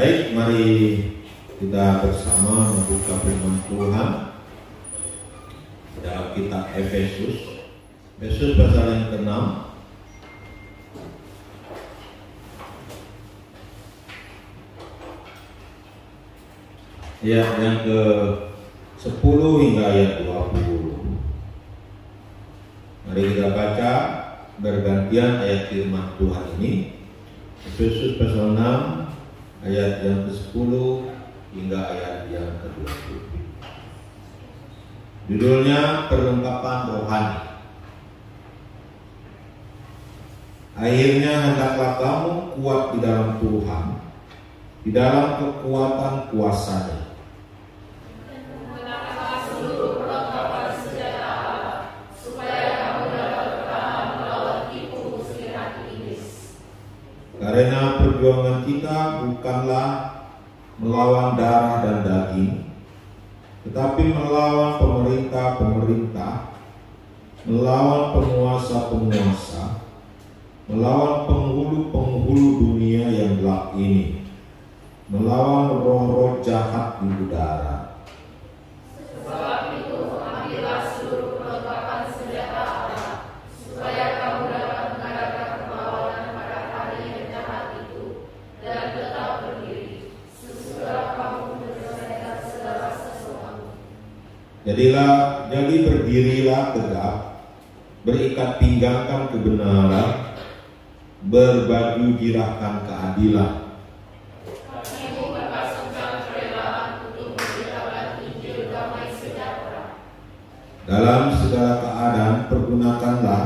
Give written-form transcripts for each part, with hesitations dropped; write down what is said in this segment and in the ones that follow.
Baik, mari kita bersama membuka firman Tuhan dalam kitab Efesus pasal yang ke-6. Ya, yang ke-10 hingga ayat 20. Mari kita baca bergantian ayat firman Tuhan ini. Efesus pasal 6 ayat yang ke-10 hingga ayat yang ke-20. Judulnya perlengkapan rohani. Akhirnya hendaklah kamu kuat di dalam Tuhan, di dalam kekuatan kuasa-Nya. Karena perjuangan kita bukanlah melawan darah dan daging, tetapi melawan pemerintah-pemerintah, melawan penguasa-penguasa, melawan penghulu-penghulu dunia yang gelap ini, melawan roh-roh jahat di udara. Sebab itu ambillah seluruh perlengkapan senjata Allah, supaya kamu dapat mengadakan perlawanan pada hari yang jahat itu, dan tetap berdiri, sesudah kamu menyelesaikan segala sesuatu. Jadi berdirilah tegak, berikat pinggangkan kebenaran, berbaju dirahkan keadilan. Kamu berpasangkan kerelaan untuk memberitakan Injil damai sejahtera. Dalam segala keadaan pergunakanlah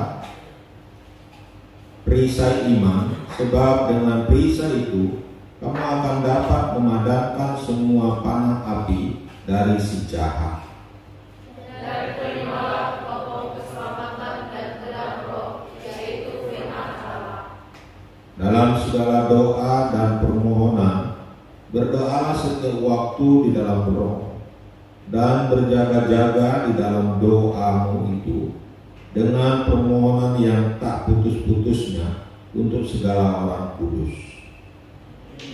perisai iman, sebab dengan perisai itu kamu akan dapat memadamkan semua panah api dari si jahat. Dan terimalah pokok keselamatan dan pedang roh, yaitu firman Allah. Dalam segala doa dan permohonan berdoalah setiap waktu di dalam roh, dan berjaga-jaga di dalam doamu itu dengan permohonan yang tak putus-putusnya untuk segala orang kudus.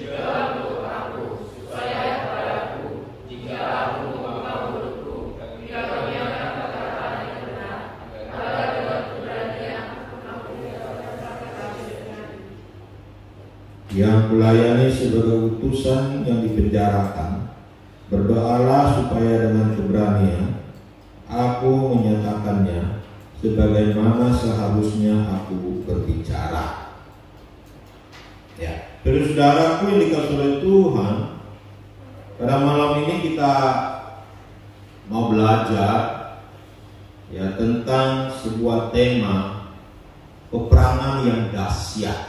Dalam doaku, supaya kepadaku, jika aku membuka mulutku, tidak menyiapkan perkataan yang benar, agar dengan keberanian aku mendapatkan kebenaran. Yang kulayani sebagai utusan yang dipenjarakan, berdoalah supaya dengan keberanian aku menyatakannya sebagaimana seharusnya aku berbicara. Ya, saudaraku yang dikasihi oleh Tuhan, pada malam ini kita mau belajar ya tentang sebuah tema peperangan yang dahsyat.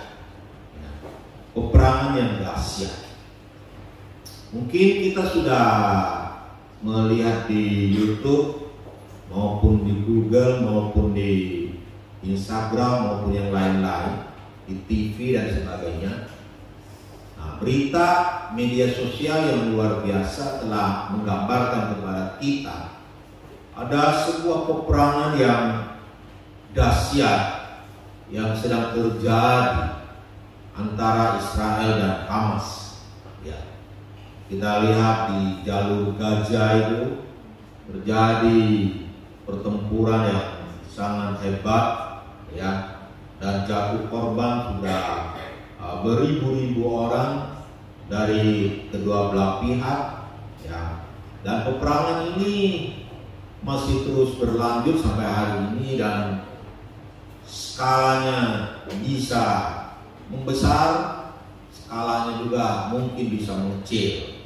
Peperangan yang dahsyat. Mungkin kita sudah melihat di YouTube maupun di Google maupun di Instagram maupun yang lain-lain, di TV dan sebagainya. Nah, berita media sosial yang luar biasa telah menggambarkan kepada kita ada sebuah peperangan yang dahsyat yang sedang terjadi antara Israel dan Hamas. Ya, kita lihat di jalur Gaza itu terjadi pertempuran yang sangat hebat, ya, dan jatuh korban sudah beribu-ribu orang dari kedua belah pihak, ya, dan peperangan ini masih terus berlanjut sampai hari ini dan skalanya bisa membesar, skalanya juga mungkin bisa mengecil.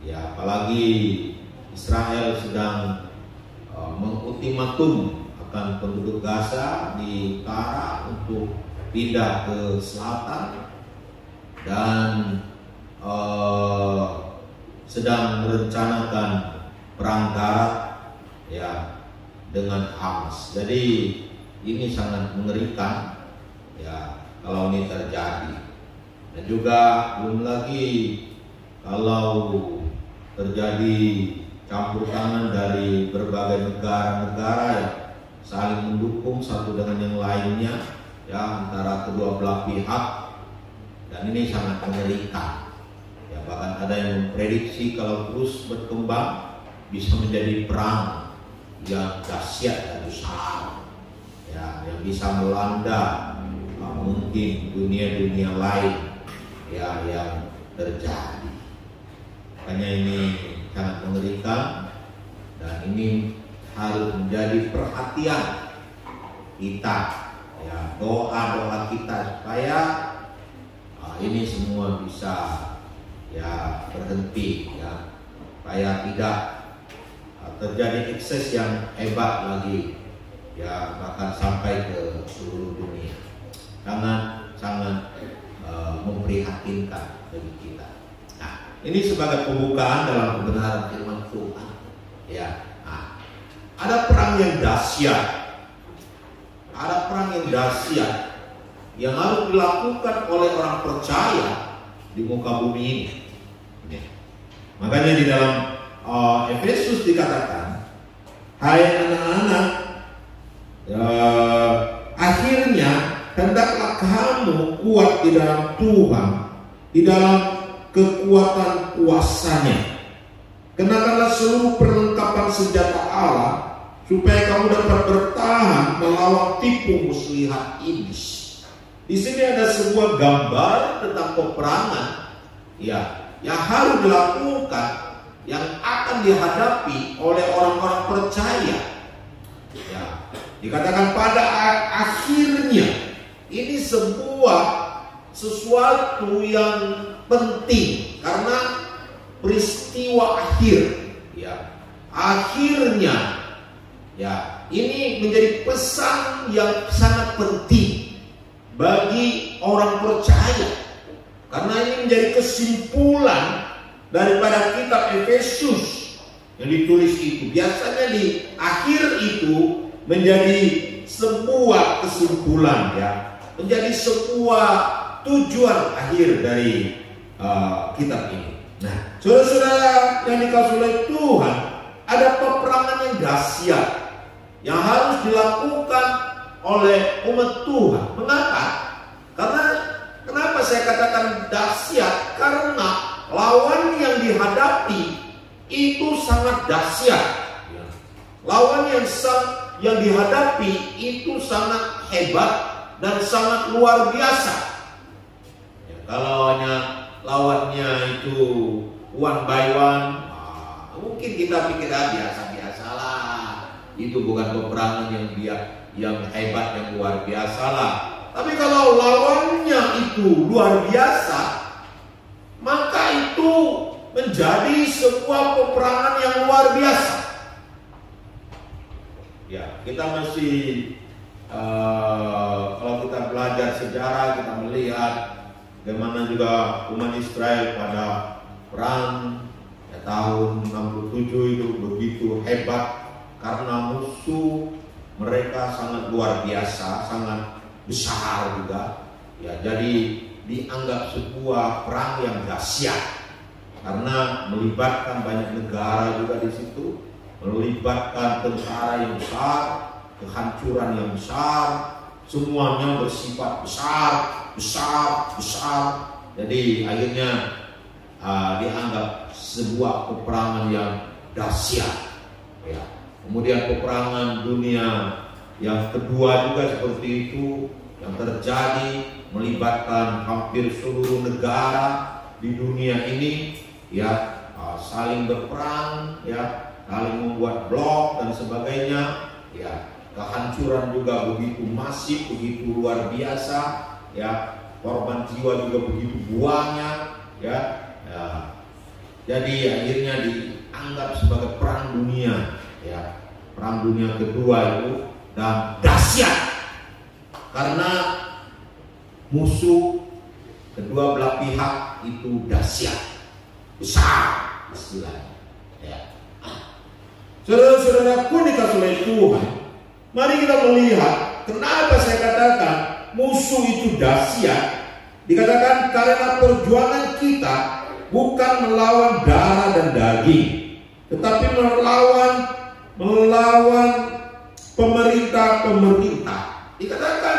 Ya, apalagi Israel sedang mengultimatum akan penduduk Gaza di utara untuk pindah ke selatan dan sedang merencanakan perang darat ya dengan Hamas. Jadi ini sangat mengerikan ya kalau ini terjadi. Dan juga belum lagi kalau terjadi campur tangan dari berbagai negara-negara yang saling mendukung satu dengan yang lainnya ya antara kedua belah pihak, dan ini sangat mengerikan ya. Bahkan ada yang memprediksi kalau terus berkembang bisa menjadi perang yang dahsyat dan besar, ya, yang bisa melanda mungkin dunia-dunia lain ya yang terjadi. Makanya ini sangat mengerikan dan ini harus menjadi perhatian kita, ya, doa-doa kita supaya ini semua bisa ya berhenti, ya, supaya tidak terjadi ekses yang hebat lagi, ya, bahkan sampai ke seluruh dunia. Sangat memprihatinkan bagi kita. Nah, ini sebagai pembukaan dalam kebenaran firman Tuhan, ya. Nah, ada perang yang dahsyat, yang harus dilakukan oleh orang percaya di muka bumi ini. Makanya di dalam Efesus dikatakan, hai anak-anak, akhirnya hendaklah kamu kuat di dalam Tuhan, di dalam kekuatan kuasa-Nya. Kenakanlah seluruh perlengkapan senjata Allah, supaya kamu dapat bertahan melawan tipu muslihat iblis. Di sini ada sebuah gambar tentang peperangan, ya, yang harus dilakukan, yang akan dihadapi oleh orang-orang percaya. Ya, dikatakan pada akhirnya, ini sesuatu yang penting karena peristiwa akhir, ya. Akhirnya, ya, ini menjadi pesan yang sangat penting bagi orang percaya, karena ini menjadi kesimpulan daripada kitab Efesus yang ditulis itu. Biasanya di akhir itu menjadi sebuah kesimpulan, ya, menjadi sebuah tujuan akhir dari kitab ini. Nah, saudara-saudara yang dikasihi oleh Tuhan, ada peperangan yang dahsyat yang harus dilakukan oleh umat Tuhan. Mengapa? Kenapa saya katakan dahsyat? Karena lawan yang dihadapi itu sangat dahsyat. Lawan yang dihadapi itu sangat hebat dan sangat luar biasa. Ya, kalau hanya lawannya itu one by one, mungkin kita pikir biasa-biasalah. Itu bukan peperangan yang hebat, yang luar biasa lah. Tapi kalau lawannya itu luar biasa, maka itu menjadi sebuah peperangan yang luar biasa. Ya, kita masih kalau kita belajar sejarah, kita melihat bagaimana juga umat Israel pada perang tahun 67 itu begitu hebat karena musuh mereka sangat luar biasa, sangat besar juga. Ya, jadi dianggap sebuah perang yang dahsyat karena melibatkan banyak negara juga di situ, melibatkan tentara yang besar, kehancuran yang besar, semuanya bersifat besar. Jadi akhirnya dianggap sebuah peperangan yang dahsyat. Ya. Kemudian peperangan dunia yang kedua juga seperti itu yang terjadi, melibatkan hampir seluruh negara di dunia ini, ya, saling berperang, ya, saling membuat blok dan sebagainya, ya. Kehancuran juga begitu masif, begitu luar biasa, ya. Korban jiwa juga begitu banyak, ya. Jadi akhirnya dianggap sebagai perang dunia, ya, perang dunia kedua itu, dan dahsyat karena musuh kedua belah pihak itu dahsyat, besar istilahnya, ya. Saudara-saudaraku dikasihi oleh Tuhan, mari kita melihat kenapa saya katakan musuh itu dahsyat. Dikatakan karena perjuangan kita bukan melawan darah dan daging, tetapi melawan pemerintah-pemerintah. Dikatakan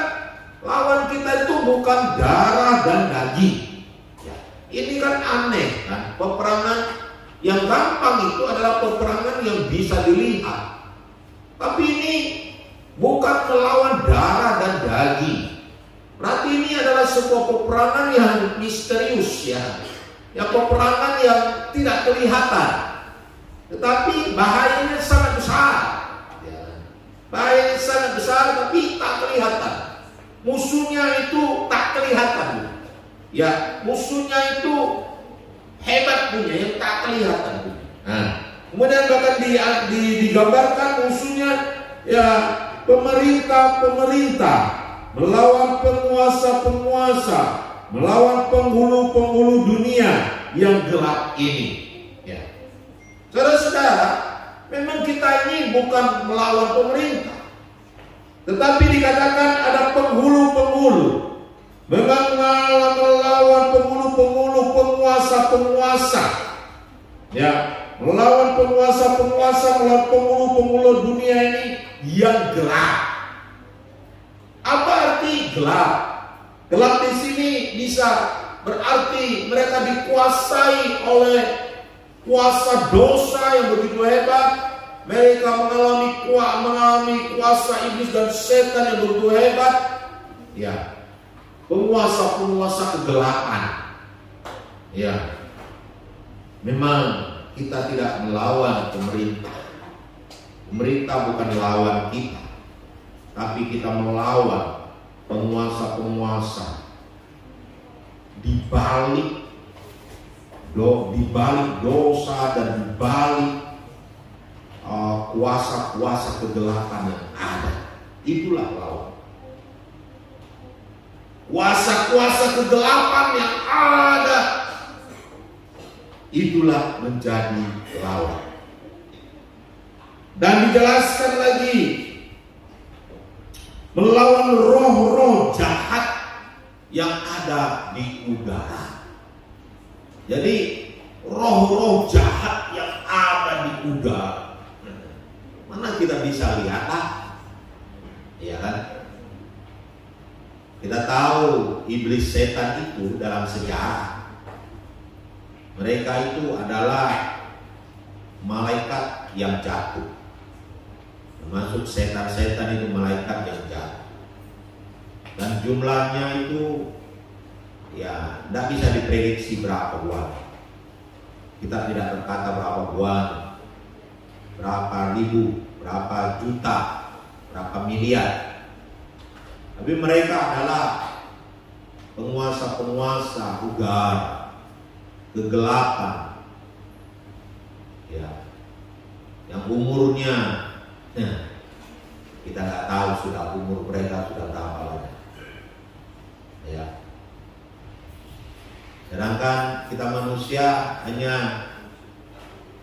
lawan kita itu bukan darah dan daging. Ya, ini kan aneh kan? peperangan yang gampang itu adalah peperangan yang bisa dilihat. Tapi ini bukan melawan darah dan daging. Berarti ini adalah sebuah peperangan yang misterius ya. Ya, peperangan yang tidak kelihatan. Tetapi bahayanya sangat besar. Bahayanya sangat besar tapi tak kelihatan. Musuhnya itu tak kelihatan. Ya, musuhnya itu hebat punya yang tak kelihatan. Nah, kemudian bahkan digambarkan musuhnya ya pemerintah melawan penguasa-penguasa, melawan penghulu-penghulu dunia yang gelap ini. Ya. Saudara-saudara, memang kita ini bukan melawan pemerintah, tetapi dikatakan ada penghulu-penghulu, melawan penghulu-penghulu, penguasa-penguasa, ya, melawan penguasa-penguasa, melawan penghulu-penghulu dunia ini yang gelap. Apa arti gelap? Gelap di sini bisa berarti mereka dikuasai oleh kuasa dosa yang begitu hebat. Mereka mengalami kuasa iblis dan setan yang begitu hebat. Ya, penguasa-penguasa kegelapan. Ya, memang kita tidak melawan pemerintah. Pemerintah bukan lawan kita, tapi kita melawan penguasa-penguasa di balik dosa dan di balik kuasa-kuasa kegelapan yang ada. Itulah lawan. Kuasa-kuasa kegelapan yang ada, itulah menjadi lawan. Dan dijelaskan lagi, melawan roh-roh jahat yang ada di udara. Jadi roh-roh jahat yang ada di udara, mana kita bisa lihat ya kan? Kita tahu iblis setan itu dalam sejarah, mereka itu adalah malaikat yang jatuh. Termasuk setan-setan itu malaikat yang jatuh. Dan jumlahnya itu ya tidak bisa diprediksi berapa buah. Kita tidak berkata berapa buah, berapa ribu, berapa juta, berapa miliar. Tapi mereka adalah penguasa-penguasa udara, kegelapan, ya, yang umurnya kita nggak tahu sudah umur mereka sudah berapa lama. Ya. Sedangkan kita manusia hanya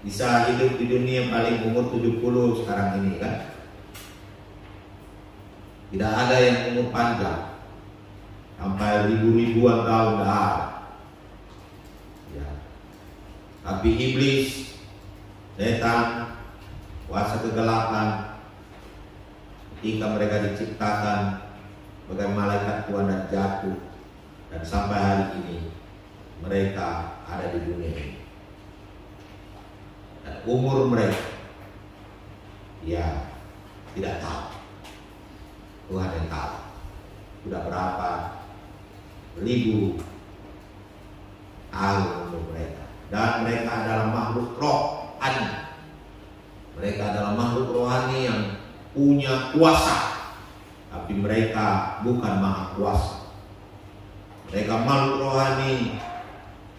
bisa hidup di dunia paling umur 70 sekarang ini kan. Tidak ada yang umur panjang sampai ribu-ribuan tahun dah. Ya. Tapi iblis, setan, kuasa kegelapan, ketika mereka diciptakan sebagai malaikat Tuhan dan jatuh, dan sampai hari ini mereka ada di dunia ini. Dan umur mereka ya tidak tahu, Tuhan yang tahu sudah berapa ribu tahun umur mereka. Dan mereka adalah makhluk rohani. Mereka adalah makhluk rohani yang punya kuasa, tapi mereka bukan maha kuasa. Mereka makhluk rohani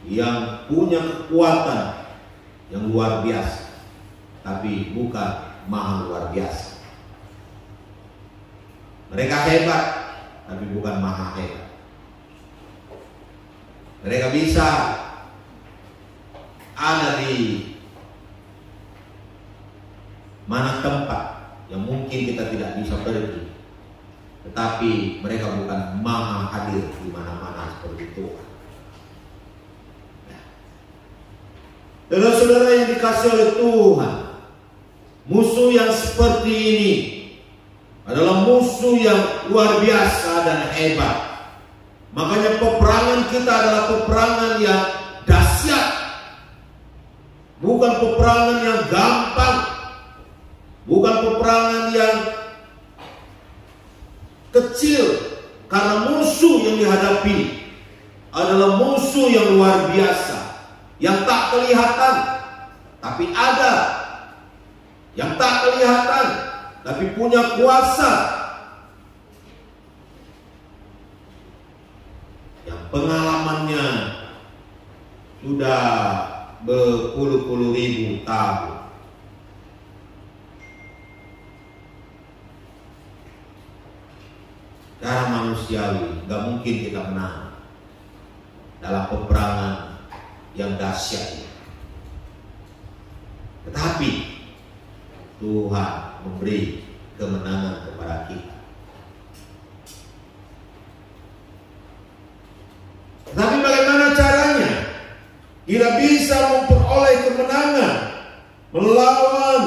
yang punya kekuatan yang luar biasa, tapi bukan maha luar biasa. Mereka hebat, tapi bukan maha hebat. Mereka bisa ada di mana tempat yang mungkin kita tidak bisa pergi, tetapi mereka bukan maha hadir di mana-mana seperti Tuhan. Saudara-saudara yang dikasihi oleh Tuhan, musuh yang seperti ini adalah musuh yang luar biasa dan hebat. Makanya peperangan kita adalah peperangan yang dahsyat. Bukan peperangan yang gampang, bukan peperangan yang kecil, karena musuh yang dihadapi adalah musuh yang luar biasa, yang tak kelihatan tapi ada, yang tak kelihatan tapi punya kuasa, yang pengalamannya sudah berpuluh-puluh ribu tahun. Cara manusiawi gak mungkin kita menang dalam peperangan yang dahsyat ini. Tetapi Tuhan memberi kemenangan kepada kita. Tapi bagaimana caranya kita bisa memperoleh kemenangan melawan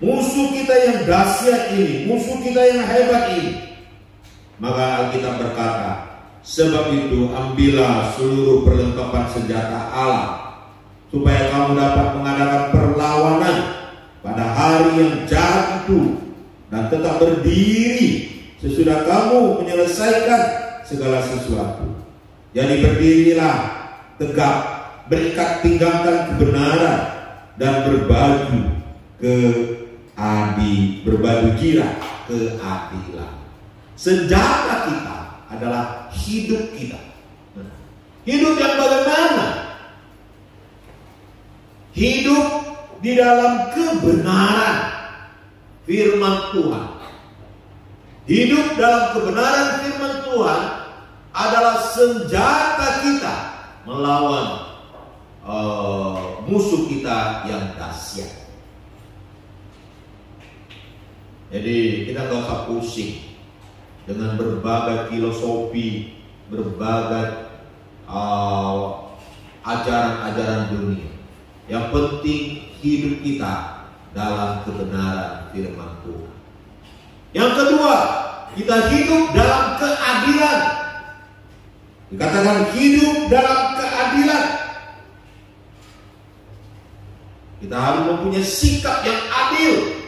musuh kita yang dahsyat ini, musuh kita yang hebat ini? Maka Alkitab berkata, sebab itu ambillah seluruh perlengkapan senjata Allah, supaya kamu dapat mengadakan perlawanan pada hari yang jahat itu, dan tetap berdiri sesudah kamu menyelesaikan segala sesuatu. Jadi berdirilah tegak, berikat pinggangkan kebenaran, dan berbaju girah keadilan. Senjata kita adalah hidup kita. Hidup yang bagaimana? Hidup di dalam kebenaran firman Tuhan. Hidup dalam kebenaran firman Tuhan adalah senjata kita melawan musuh kita yang dahsyat. Jadi kita gak usah pusing dengan berbagai filosofi, berbagai ajaran-ajaran dunia. Yang penting hidup kita dalam kebenaran firman Tuhan. Yang kedua, kita hidup dalam keadilan. Dikatakan hidup dalam keadilan. Kita harus mempunyai sikap yang adil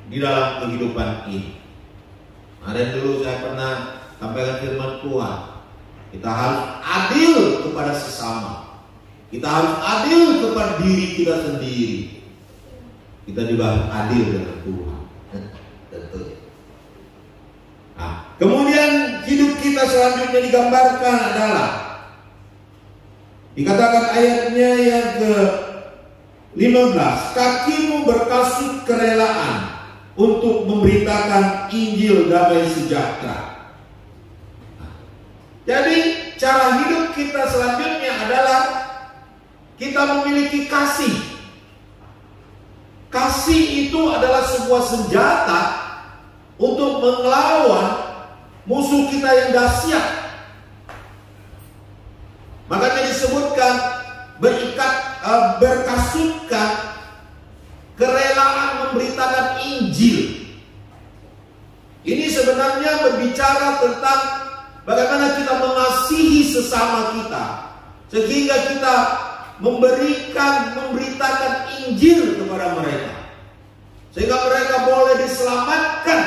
di dalam kehidupan ini. Ada dulu saya pernah sampaikan firman Tuhan. Kita harus adil kepada sesama. Kita harus adil kepada diri kita sendiri. Kita juga harus adil dengan Tuhan. Tentunya. Nah, kemudian hidup kita selanjutnya digambarkan adalah, dikatakan ayatnya yang ke-15, kakimu berkasut kerelaan untuk memberitakan Injil damai sejahtera. Jadi cara hidup kita selanjutnya adalah kita memiliki kasih. Kasih itu adalah sebuah senjata untuk melawan musuh kita yang dahsyat. Makanya disebutkan berkasutkan kerelaan memberitakan Injil. Ini sebenarnya berbicara tentang bagaimana kita mengasihi sesama kita, sehingga kita memberitakan Injil kepada mereka, sehingga mereka boleh diselamatkan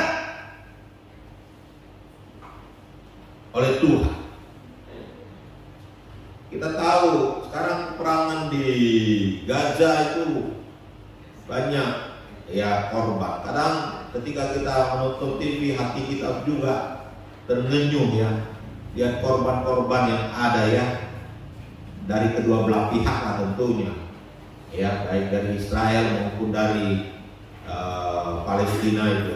oleh Tuhan. Kita tahu sekarang peperangan di Gaza itu banyak ya korban. Kadang ketika kita menonton TV, hati kita juga terngenyuh ya, lihat korban-korban yang ada ya, dari kedua belah pihak lah tentunya ya, baik dari Israel maupun dari Palestina itu.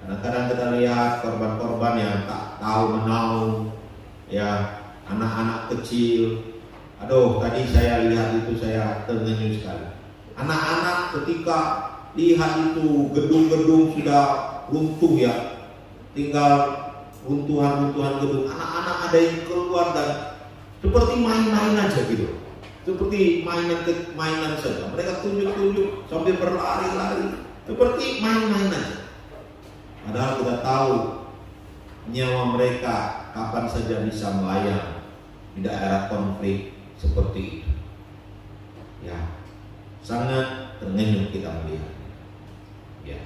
Kadang-kadang kita lihat korban-korban yang tak tahu menahu ya, anak-anak kecil. Aduh, tadi saya lihat itu saya terngenyuh sekali. Anak-anak ketika lihat itu gedung-gedung sudah runtuh ya, tinggal runtuhan-runtuhan gedung, anak-anak ada yang keluar dan seperti main-main aja gitu, seperti mainan saja. Mereka tunjuk-tunjuk sambil berlari-lari, seperti main-main aja. Padahal kita tahu nyawa mereka kapan saja bisa melayang di daerah konflik seperti itu. Ya, Sangat ternyuh kita melihat. Ya.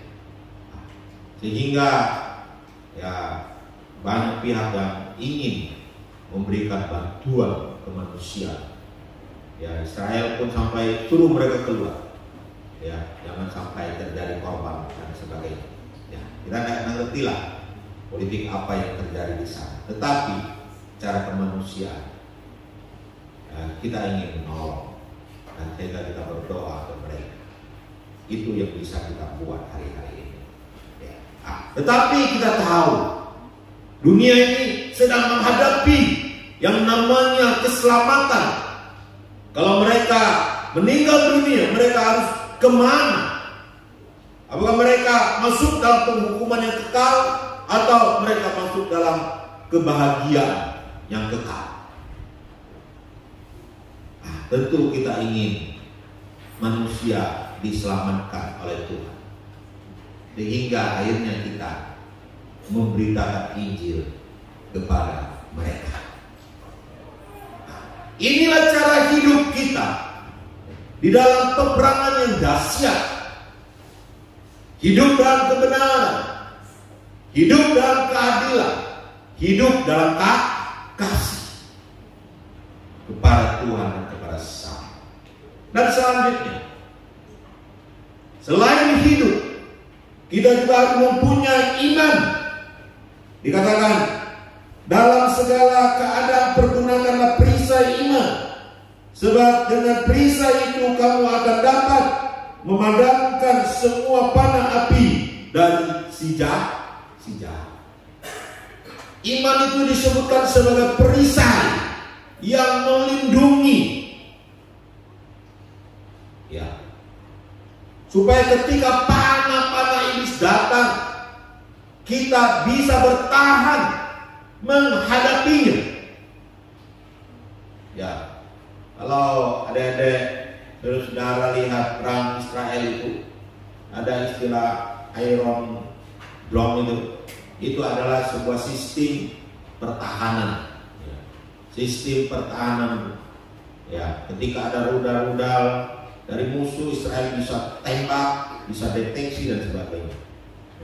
Sehingga ya banyak pihak yang ingin memberikan bantuan ke manusia. Ya, Israel pun sampai suruh mereka keluar. Ya, jangan sampai terjadi korban dan sebagainya. Ya, kita tidak mengerti lah politik apa yang terjadi di sana. Tetapi cara kemanusiaan, ya, kita ingin menolong dan sehingga kita berdoa kepada mereka. Itu yang bisa kita buat hari-hari ini. Ya. Tetapi kita tahu dunia ini sedang menghadapi yang namanya keselamatan. Kalau mereka meninggal dunia, mereka harus kemana? Apakah mereka masuk dalam penghukuman yang kekal atau mereka masuk dalam kebahagiaan yang kekal? Tentu kita ingin manusia diselamatkan oleh Tuhan, sehingga akhirnya kita memberitakan Injil kepada mereka. Inilah cara hidup kita di dalam peperangan yang dahsyat. Hidup dalam kebenaran, hidup dalam keadilan, hidup dalam kasih kepada Tuhan dan kepada sesama. Dan selanjutnya, selain hidup, kita juga harus mempunyai iman. Dikatakan, dalam segala keadaan pergunakanlah perisai iman, sebab dengan perisai itu kamu akan dapat memadamkan semua panah api dari si jahat. Iman itu disebutkan sebagai perisai yang melindungi, ya, supaya ketika panah-panah iblis datang, kita bisa bertahan menghadapinya. Ya, kalau adik-adik saudara lihat perang Israel itu, ada istilah Iron Dome itu adalah sebuah sistem pertahanan. Ya. Sistem pertahanan. Ya, ketika ada rudal-rudal dari musuh, Israel bisa tembak, bisa deteksi dan sebagainya.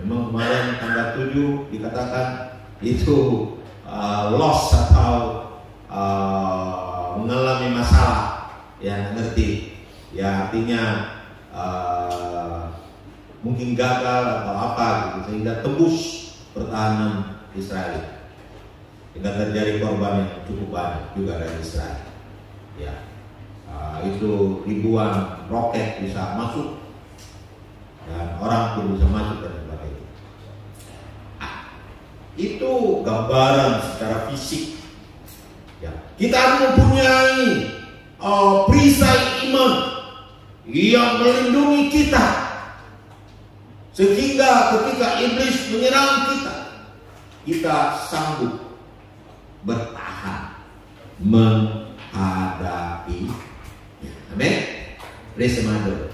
Memang kemarin tanggal 7 dikatakan itu loss atau mengalami masalah, ya ngerti, ya artinya mungkin gagal atau apa gitu, sehingga tembus pertahanan Israel, sehingga terjadi korban yang cukup banyak juga dari Israel. Ya, itu ribuan roket bisa masuk dan orang pun bisa masuk dan sebagainya. Itu gambaran secara fisik. Ya. Kita harus mempunyai perisai iman yang melindungi kita, sehingga ketika iblis menyerang kita, kita sanggup bertahan menghadapi. Amin. Praise the Lord.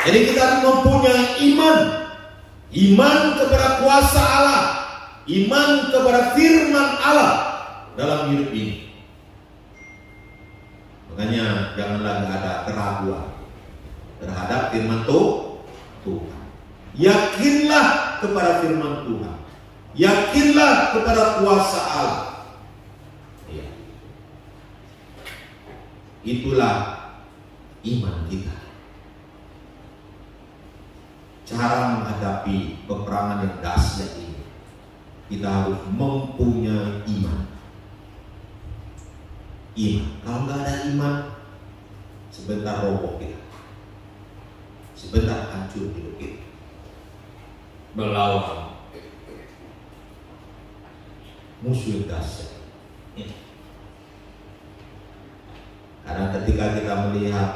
Jadi kita harus mempunyai iman kepada kuasa Allah, iman kepada firman Allah dalam hidup ini. Makanya janganlah ada keraguan terhadap firman Tuhan. Yakinlah kepada firman Tuhan, yakinlah kepada kuasa Allah. Ya. Itulah iman kita. Cara menghadapi peperangan yang dahsyat ini, kita harus mempunyai iman. Kalau nggak ada iman, sebentar roboh kita, sebentar hancur hidup kita, melawan musuh yang dahsyat. Karena ketika kita melihat,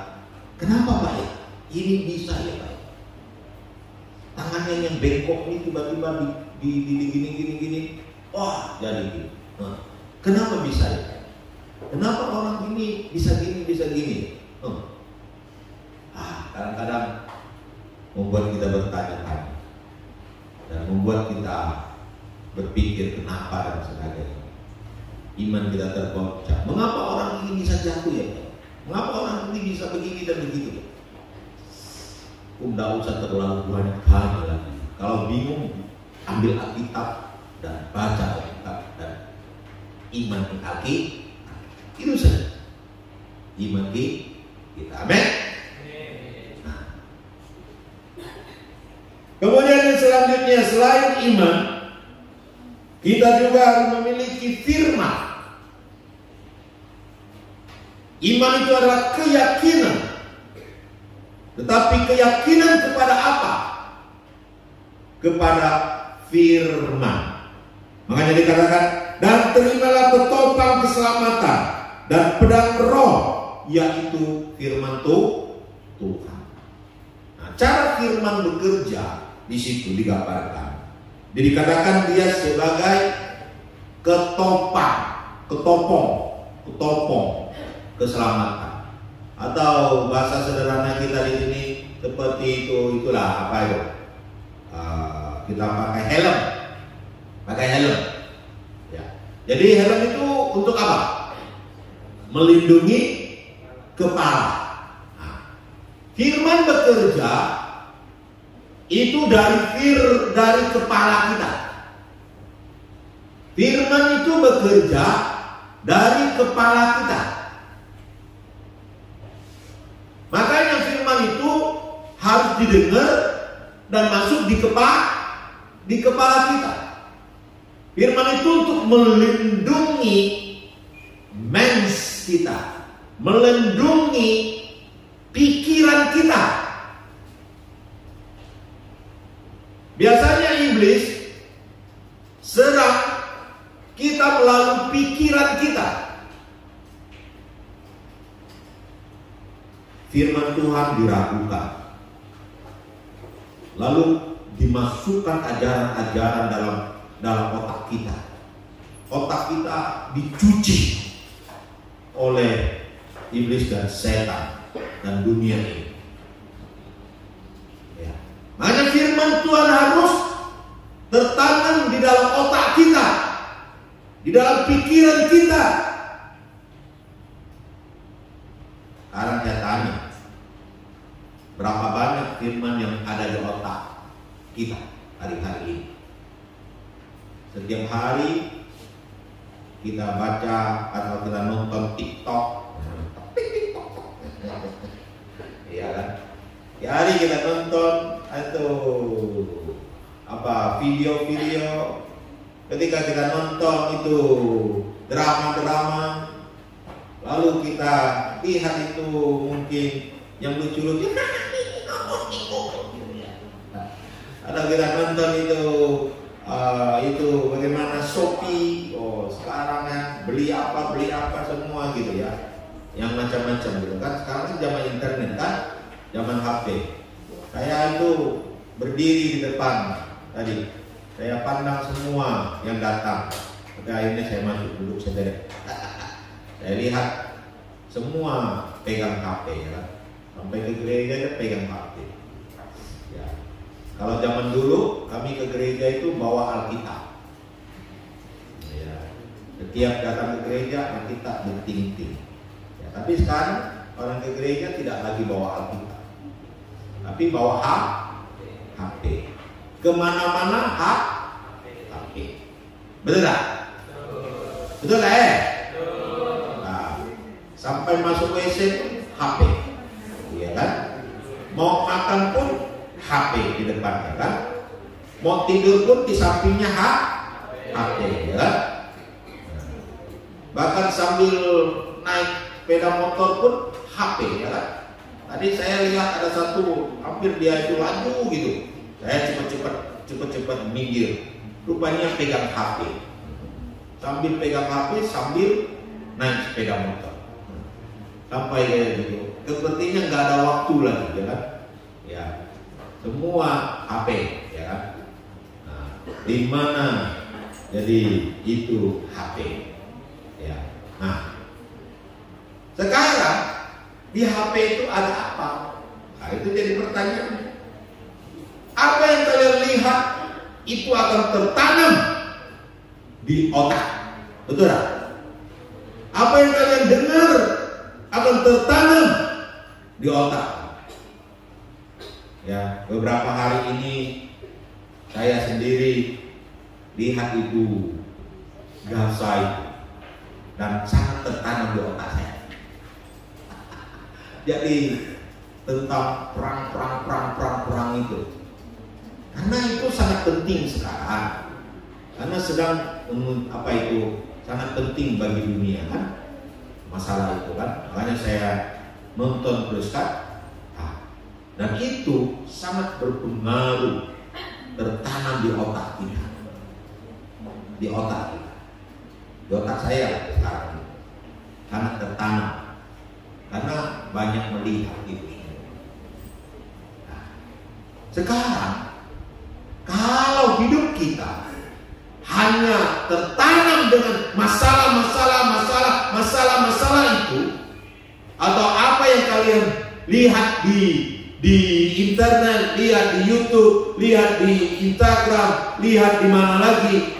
kenapa Pak ya? Ini bisa ya Pak? Tangannya yang bengkok ini tiba-tiba di gini, wah jadi gini. Kenapa bisa ya? Kenapa orang ini bisa gini? Kadang-kadang membuat kita bertanya-tanya dan membuat kita berpikir kenapa dan sebagainya. Iman kita tergoncang. Mengapa orang ini bisa jatuh ya? bisa begini dan begitu. Tidak usah terlalu banyak tanya lagi. Kalau bingung, ambil Alkitab dan baca Alkitab dan iman di Alkitab. Itu saja. Iman di kita. Amin. Nah. Kemudian yang selanjutnya, selain iman, kita juga harus memiliki firman. Iman itu adalah keyakinan. Tetapi keyakinan kepada apa? Kepada firman. Makanya dikatakan, dan terimalah ketopang keselamatan dan pedang roh, yaitu firman Tuhan. Nah, cara firman bekerja di situ digambarkan. Jadi dikatakan dia sebagai ketopong keselamatan. Atau bahasa sederhana kita di sini seperti itulah apa itu? Kita pakai helm. Ya. Jadi helm itu untuk apa? Melindungi kepala. Nah, firman bekerja itu dari kepala kita. Firman itu bekerja dari kepala kita. Makanya firman itu harus didengar dan masuk di kepala kita. Firman itu untuk melindungi mens kita, melindungi pikiran kita. Biasanya iblis serang kita melalui pikiran kita. Firman Tuhan diragukan, lalu dimasukkan ajaran-ajaran dalam otak kita. Otak kita dicuci oleh iblis dan setan dan dunia ini. Ya. Makanya firman Tuhan harus tertanam di dalam otak kita, di dalam pikiran kita. Sekarang saya tanya, berapa banyak firman yang ada di otak kita hari-hari ini? Setiap hari kita baca atau kita nonton TikTok, iya kan? Di hari kita nonton atau video-video. Ketika kita nonton itu drama-drama, lalu kita lihat itu mungkin yang lucu-lucu. Atau kita nonton itu bagaimana Shopee, sekarang ya beli apa semua gitu ya, yang macam-macam gitu kan. Sekarang kan zaman internet kan, zaman HP. Saya itu berdiri di depan tadi, saya pandang semua yang datang. Akhirnya saya masuk duduk sendiri. Saya lihat semua pegang HP ya, sampai ke gereja ya pegang HP. Ya. Kalau zaman dulu kami ke gereja itu bawa Alkitab. Ya. Setiap datang ke gereja Alkitab berting-ting. Ya, tapi sekarang orang ke gereja tidak lagi bawa Alkitab, tapi bawa HP. Kemana-mana HP. Betul tak? Betul tak Sampai masuk WC HP, iya kan? Mau makan pun HP di depannya kan? Mau tidur pun di sampingnya HP, ya kan? Bahkan sambil naik sepeda motor pun HP, ya kan? Tadi saya lihat ada satu hampir dia itu laju gitu. Saya cepat minggir. Rupanya pegang HP. Sambil pegang HP sambil naik sepeda motor. Sampai kayak gitu. Sepertinya nggak ada waktu lagi, ya kan? Ya, semua HP, ya kan? Nah, di mana? Jadi itu HP, ya. Nah, sekarang di HP itu ada apa? Nah, itu jadi pertanyaan. Apa yang kalian lihat itu akan tertanam di otak, betul tak? Apa yang kalian dengar akan tertanam di otak. Ya, beberapa hari ini saya sendiri lihat itu Gaza itu dan sangat tertanam di otak saya. Jadi tentang perang itu, karena itu sangat penting sekarang, karena sedang sangat penting bagi dunia kan, masalah itu kan, makanya saya nonton Preskat, dan itu sangat berpengaruh, tertanam di otak kita, di otak saya sekarang sangat tertanam, karena banyak melihat itu. Sekarang kalau hidup kita hanya tertanam dengan masalah itu, atau apa yang kalian lihat di internet, lihat di YouTube, lihat di Instagram, lihat di mana lagi,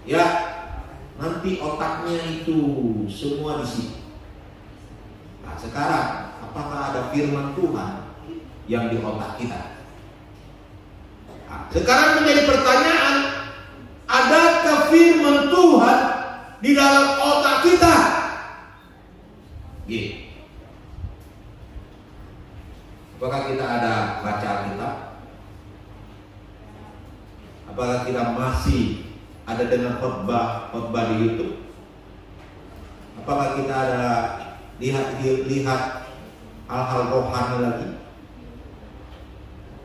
ya nanti otaknya itu semua di situ. Nah, sekarang apakah ada firman Tuhan yang di otak kita? Sekarang menjadi pertanyaan, adakah firman Tuhan di dalam otak kita? Apakah kita ada baca Alkitab? Apakah kita masih ada dengar khotbah di YouTube? Apakah kita ada lihat hal-hal rohani lagi?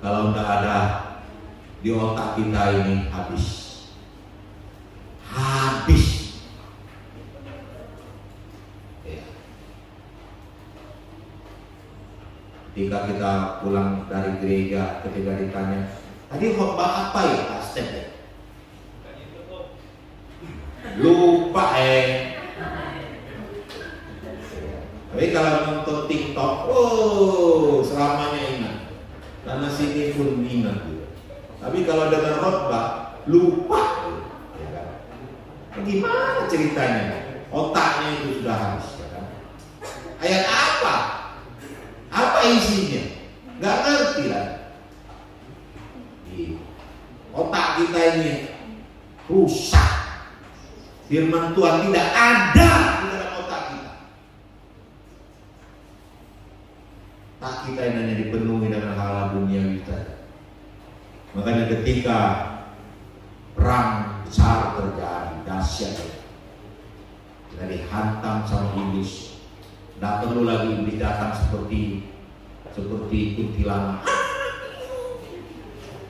Kalau tidak ada, di otak kita ini habis. Ya. Ketika kita pulang dari gereja, ketika ditanya, tadi khotbah apa ya Pak Step? Lupa Tapi kalau nonton TikTok, selamanya ingat. Karena sini pun ingat juga. Tapi kalau dengar khotbah, lupa. Ya kan? Gimana ceritanya? Otaknya itu sudah habis. Ya kan? Ayat apa? Apa isinya? Gak ngerti lah. Otak kita ini rusak. Firman Tuhan tidak ada di dalam otak kita. Tak kita ini hanya dipenuhi dengan hal duniawi saja. Makanya ketika perang besar terjadi, dahsyat, kita dihantam sama iblis. Tidak perlu lagi iblis datang seperti kuntilanak.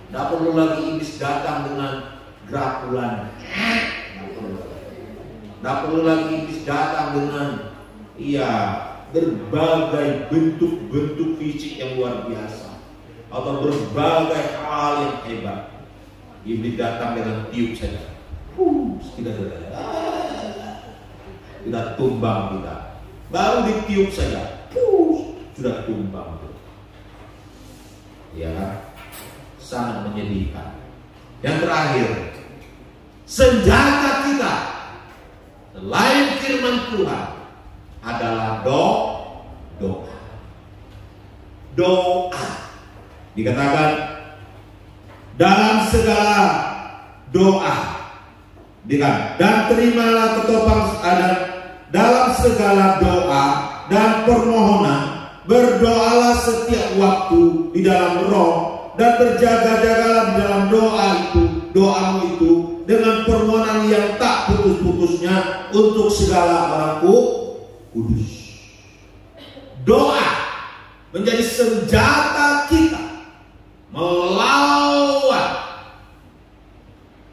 Tidak perlu lagi iblis datang dengan gerakulan. Tidak perlu lagi iblis datang dengan berbagai bentuk fisik yang luar biasa atau berbagai hal yang hebat. Iblis datang dengan tiup saja, tidak tumbang kita. Baru ditiup saja, sudah tumbang. Ya, sangat menyedihkan. Yang terakhir, senjata kita selain firman Tuhan adalah doa. Dikatakan dalam segala doa, dan terimalah ketopang dalam segala doa dan permohonan, berdoalah setiap waktu di dalam roh, dan berjaga-jagalah di dalam doamu itu dengan permohonan yang tak putus-putusnya untuk segala orang kudus. Doa menjadi senjata kita melawan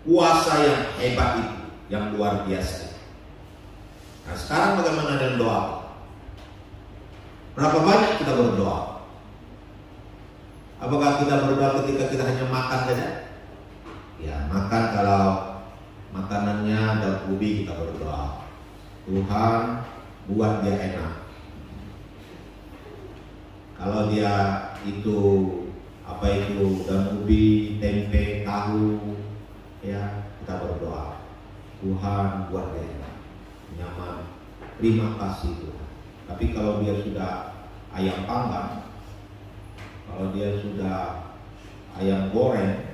kuasa yang hebat itu, yang luar biasa. Nah, sekarang bagaimana dengan doa? Berapa banyak kita berdoa? Apakah kita berdoa ketika kita hanya makan saja? Ya, makan, kalau makanannya ada ubi, kita berdoa, Tuhan buat dia enak. Kalau dia itu dan ubi, tempe, tahu, ya kita berdoa, Tuhan buat dia enak, nyaman, terima kasih Tuhan. Tapi kalau dia sudah ayam panggang, kalau dia sudah ayam goreng,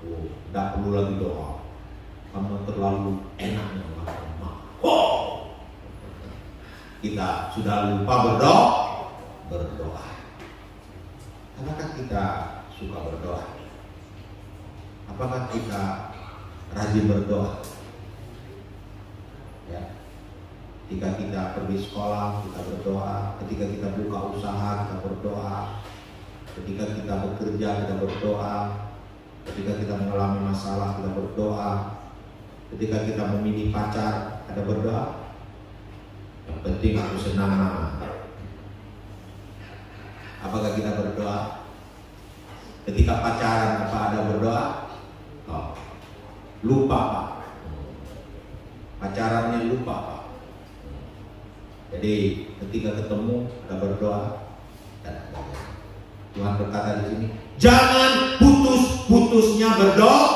tidak perlu lagi doa, karena terlalu enaknya makan. Kita sudah lupa berdoa. Apakah kita suka berdoa? Apakah kita rajin berdoa? Ya. Ketika kita pergi sekolah, kita berdoa. Ketika kita buka usaha, kita berdoa. Ketika kita bekerja, kita berdoa. Ketika kita mengalami masalah, kita berdoa. Ketika kita memilih pacar, ada berdoa. Yang penting aku senang mama. Apakah kita berdoa? Ketika pacaran, apa ada berdoa? Oh, lupa Pak. Pacarannya lupa Pak. Jadi ketika ketemu ada berdoa. Dan Tuhan berkata di sini, jangan putus-putusnya berdoa.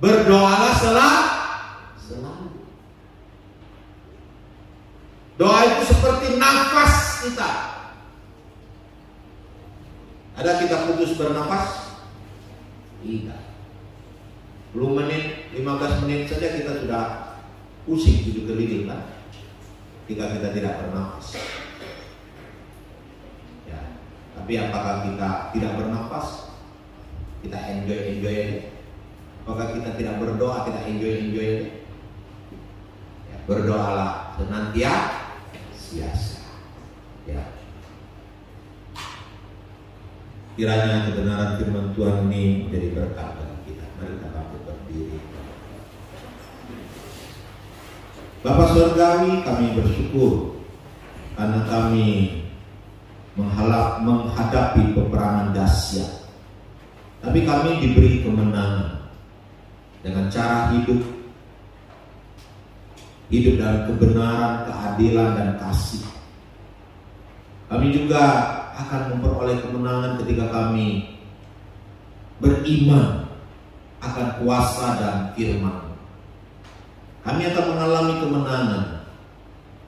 Berdoalah selalu. Doa itu seperti nafas kita. Ada kita putus bernafas? Tidak. 10 menit, 15 menit saja kita sudah pusing 7 keliling kan? Ketika kita tidak bernafas. Ya. Tapi apakah kita tidak bernafas? Kita enjoy aja. Apakah kita tidak berdoa, kita enjoy aja? Ya, berdoalah senantiasa. Ya. Kiranya kebenaran firman Tuhan ini menjadi berkat bagi kita. Mari kita bangkit berdiri. Bapa Surgawi, kami bersyukur karena kami menghadapi peperangan dahsyat. Tapi kami diberi kemenangan dengan cara hidup dalam kebenaran, keadilan, dan kasih. Kami juga akan memperoleh kemenangan ketika kami beriman akan kuasa dan firman. Kami akan mengalami kemenangan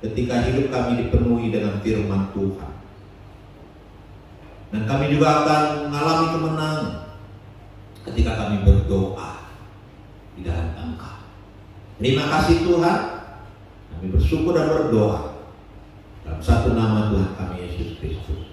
ketika hidup kami dipenuhi dengan firman Tuhan. Dan kami juga akan mengalami kemenangan ketika kami berdoa di dalam Engkau. Terima kasih Tuhan. Kami bersyukur dan berdoa dalam satu nama Tuhan kami Yesus Kristus.